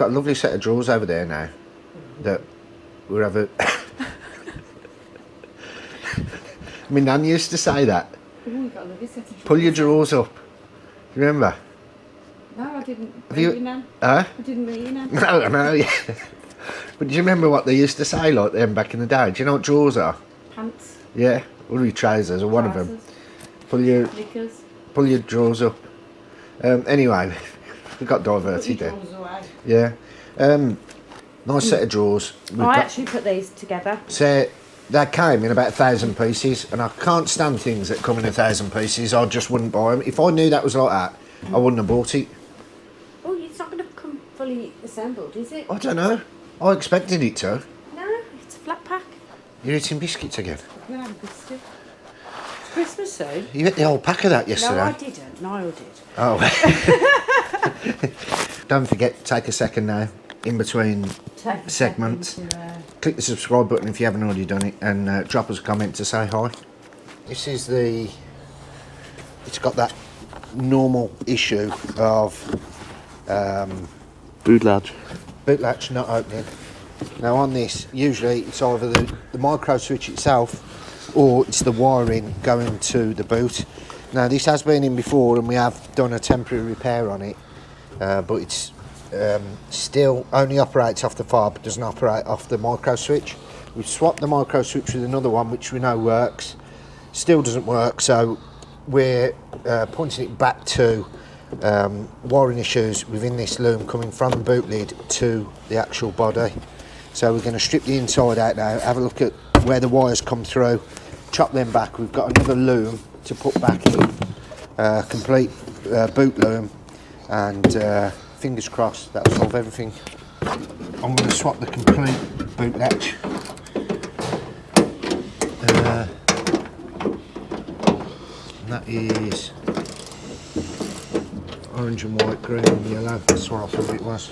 got a lovely set of drawers over there now that we're ever. My nan used to say that. Oh, you got a lovely set of drawers. Pull your drawers up. remember? No, I didn't. Have you? Know. Huh? I didn't really know. No, I know, yeah. But do you remember what they used to say like them back in the day? Do you know what drawers are? Pants. Yeah, or your trousers, or one of them. Pull your knickers. Pull your drawers up. Anyway, we got diverted there. Yeah. Nice set of drawers. I actually put these together. So they came in about 1,000 pieces, and I can't stand things that come in 1,000 pieces. I just wouldn't buy them. If I knew that was like that, I wouldn't have bought it. Oh, it's not going to come fully assembled, is it? I don't know. I expected it to. No, it's a flat pack. You're eating biscuits again? I'm going to have a biscuit. It's Christmas soon. You ate the whole pack of that yesterday? No, I didn't. Niall did. Oh. Don't forget to take a second now, in between segments. Click the subscribe button if you haven't already done it, and drop us a comment to say hi. This is the... It's got that normal issue of... boot latch. Boot latch not opening. Now on this, usually it's either the micro switch itself or it's the wiring going to the boot. Now this has been in before and we have done a temporary repair on it, but it's still only operates off the fob, doesn't operate off the micro switch. We've swapped the micro switch with another one which we know works, still doesn't work, so we're pointing it back to wiring issues within this loom coming from the boot lid to the actual body. So we're going to strip the inside out now, have a look at where the wires come through, chop them back. We've got another loom to put back in, complete boot loom, and fingers crossed that'll solve everything. I'm going to swap the complete boot latch. And that is orange and white, green and yellow. That's what I thought it was.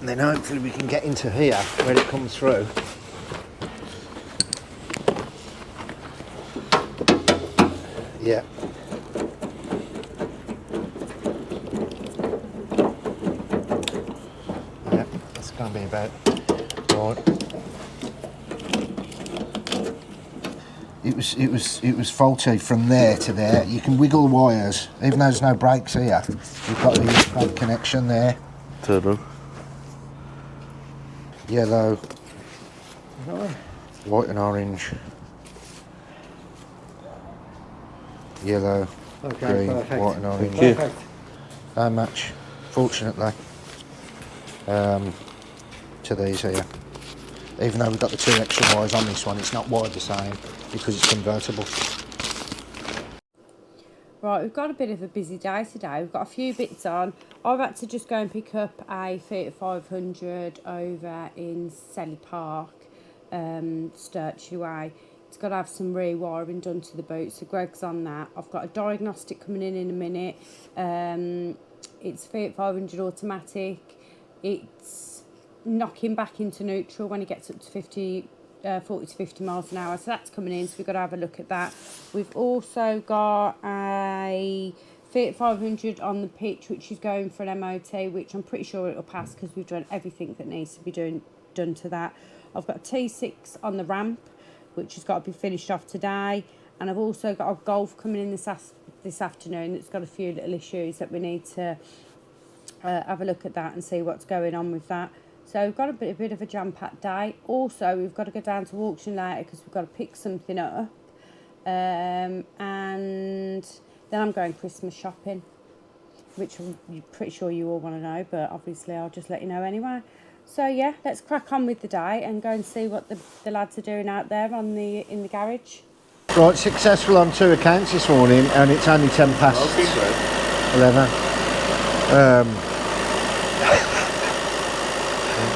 And then hopefully we can get into here where it comes through. Yeah. Yeah, that's going to be about right. It was faulty from there to there. You can wiggle the wires, even though there's no brakes here. You've got the brake connection there. Turbo. Yellow, white and orange, yellow, green, perfect. White and orange. Perfect. No match, fortunately, to these here. Even though we've got the 2 extra wires on this one, it's not wired the same because it's convertible. Right, we've got a bit of a busy day today. We've got a few bits on. I've had to just go and pick up a Fiat 500 over in Selly Park, Sturchley Way. It's got to have some rewiring done to the boot, so Greg's on that. I've got a diagnostic coming in a minute. It's Fiat 500 automatic. It's knocking back into neutral when it gets up to 40 to 50 miles an hour, so that's coming in, so we've got to have a look at that. We've also got a Fiat 500 on the pitch which is going for an MOT, which I'm pretty sure it'll pass because we've done everything that needs to be done to that. I've got a T6 on the ramp which has got to be finished off today, and I've also got a Golf coming in this afternoon that's got a few little issues that we need to have a look at that and see what's going on with that. So we've got a bit of a jam-packed day. Also, we've got to go down to auction later because we've got to pick something up. And then I'm going Christmas shopping, which I'm pretty sure you all want to know, but obviously I'll just let you know anyway. So yeah, let's crack on with the day and go and see what the lads are doing out there in the garage. Right, successful on 2 accounts this morning, and it's only 10 past 11.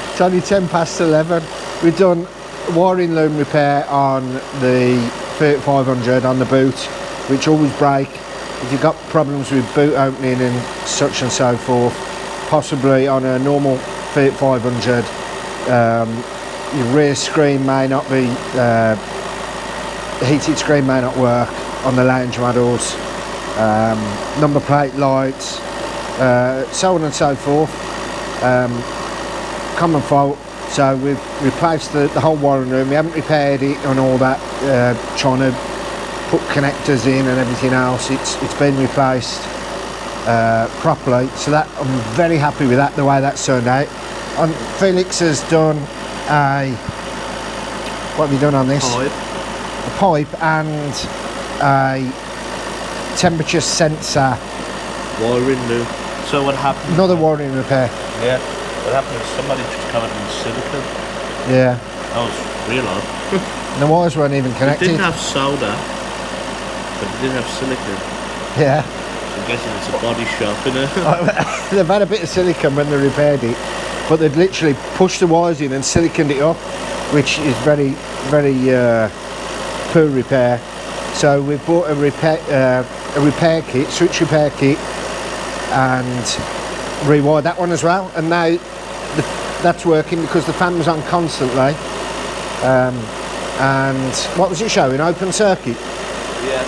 It's only 10 past 11. We've done wiring loom repair on the Fiat 500 on the boot, which always break. If you've got problems with boot opening and such and so forth, possibly on a normal Fiat 500, your rear screen may not be, the heated screen may not work on the lounge models, number plate lights, so on and so forth. Common fault. So we've replaced the whole wiring room. We haven't repaired it and all that, trying to put connectors in and everything else. It's been replaced properly, so that I'm very happy with that, the way that's turned out. Felix has done what have you done on this? A pipe and a temperature sensor. Wiring new. So what happened? Another wiring repair. Yeah. What happened is somebody just covered in silicone. Yeah. That was real odd. And the wires weren't even It connected. didn't have solder, but it did have silicone. Yeah. So I'm guessing it's a body shop, innit? They've had a bit of silicone when they repaired it, but they'd literally pushed the wires in and siliconed it up, which is very, very poor repair. So we've bought a repair kit, switch repair kit, and rewired that one as well. And now that's working because the fan was on constantly. And what was it showing? Open circuit. Yeah.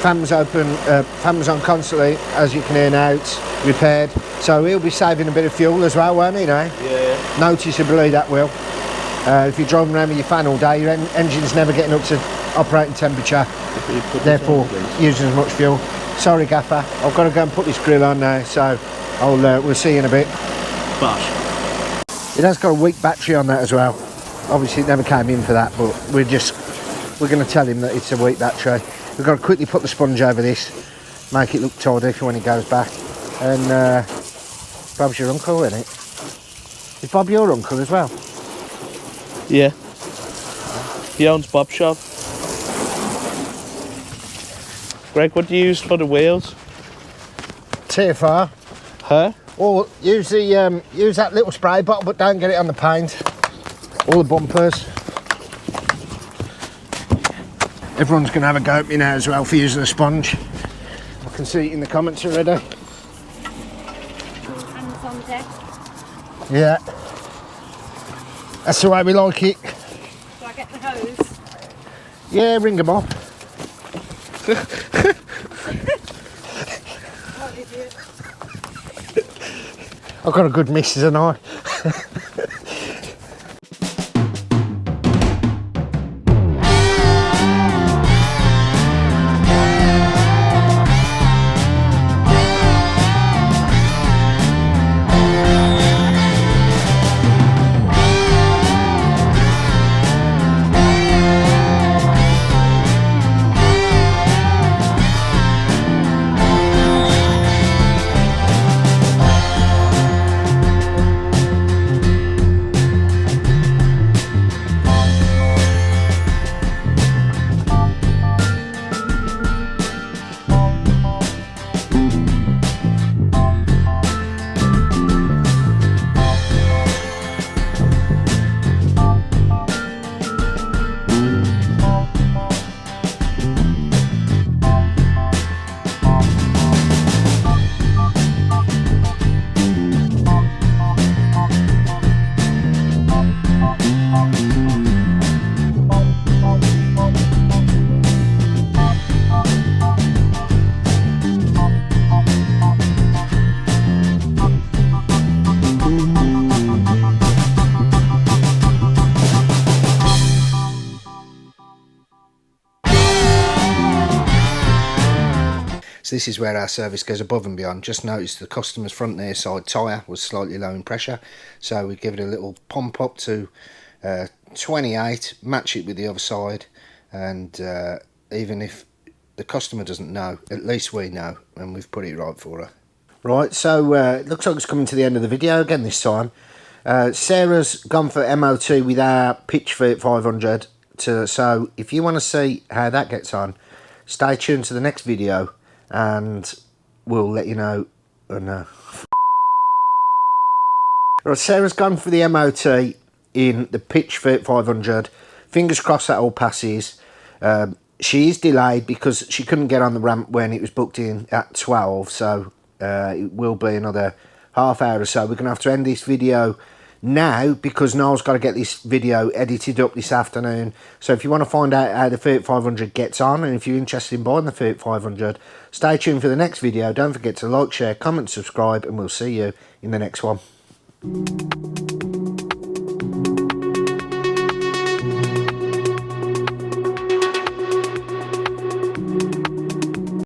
Fan was open, fan was on constantly, as you can hear now. It's repaired, so he'll be saving a bit of fuel as well, won't he? Now, Yeah. noticeably that will. If you're driving around with your fan all day, your engine's never getting up to operating temperature, therefore using as much fuel. Sorry, Gaffer, I've got to go and put this grill on now, so we'll see you in a bit. Bosh. It has got a weak battery on that as well. Obviously, it never came in for that, but we're going to tell him that it's a weak battery. We've got to quickly put the sponge over this, make it look tidy for when he goes back. And Bob's your uncle, isn't it? Is Bob your uncle as well? Yeah. He owns Bob Shop. Greg, what do you use for the wheels? TFR. Huh? Or use that little spray bottle, but don't get it on the paint. All the bumpers. Everyone's going to have a go at me now as well for using a sponge. I can see it in the comments already. Hands on deck. Yeah. That's the way we like it. Do I get the hose? Yeah, ring them up. What is it? I've got a good missus and I. So this is where our service goes above and beyond. Just notice the customer's front near side tyre was slightly low in pressure, so we give it a little pump up to 28, match it with the other side, and even if the customer doesn't know, at least we know, and we've put it right for her. Right, so it looks like it's coming to the end of the video again this time. Sarah's gone for MOT with our pitch Fiat 500, so if you want to see how that gets on, stay tuned to the next video and we'll let you know. Oh no. Right, Sarah's gone for the MOT in the pitch Fiat 500. Fingers crossed that all passes. She is delayed because she couldn't get on the ramp when it was booked in at 12, so it will be another half hour or so. We're going to have to end this video now, because Niall's got to get this video edited up this afternoon. So if you want to find out how the Fiat 500 gets on, and if you're interested in buying the Fiat 500, stay tuned for the next video. Don't forget to like, share, comment, subscribe, and we'll see you in the next one.